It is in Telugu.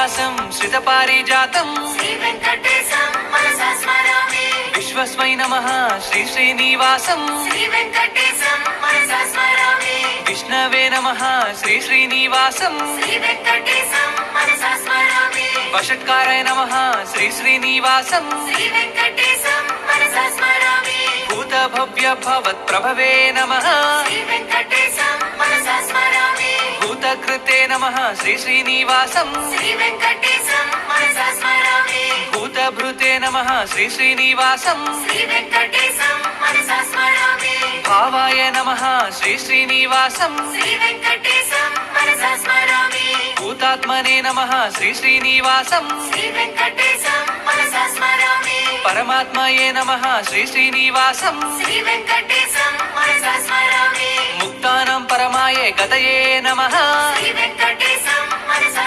శ్రీనివాసం శ్రితపారిజాతం శ్రీ వెంకటేశం మనసా స్మరామి. విశ్వస్మై నమః శ్రీ శ్రీనివాసం శ్రీ వెంకటేశం మనసా స్మరామి. విష్ణవే నమః శ్రీ శ్రీనివాసం శ్రీ వెంకటేశం మనసా స్మరామి. వషట్కారాయ నమః శ్రీ శ్రీనివాసం శ్రీ వెంకటేశం మనసా స్మరామి. భూత భవ్య భవత్ ప్రభవే నమః శ్రీ వెంకటేశం మనసా స్మరామి. భూతకృతే నమః శ్రీ శ్రీనివాసం శ్రీ వెంకటేశం మనసా స్మరామి. భూతభృతే నమః శ్రీ శ్రీనివాసం శ్రీ వెంకటేశం మనసా స్మరామి. భావాయ నమః శ్రీ శ్రీనివాసం శ్రీ వెంకటేశం మనసా స్మరామి. భూతాత్మనే నమః శ్రీ శ్రీనివాసం శ్రీ వెంకటేశం మనసా స్మరామి. పరమాత్మయే నమః శ్రీ శ్రీనివాసం శ్రీ వెంకటేశం మనసా స్మరామి. ముక్తానం పరమాయ గతయే నమః శ్రీ వెంకటేశం మనసా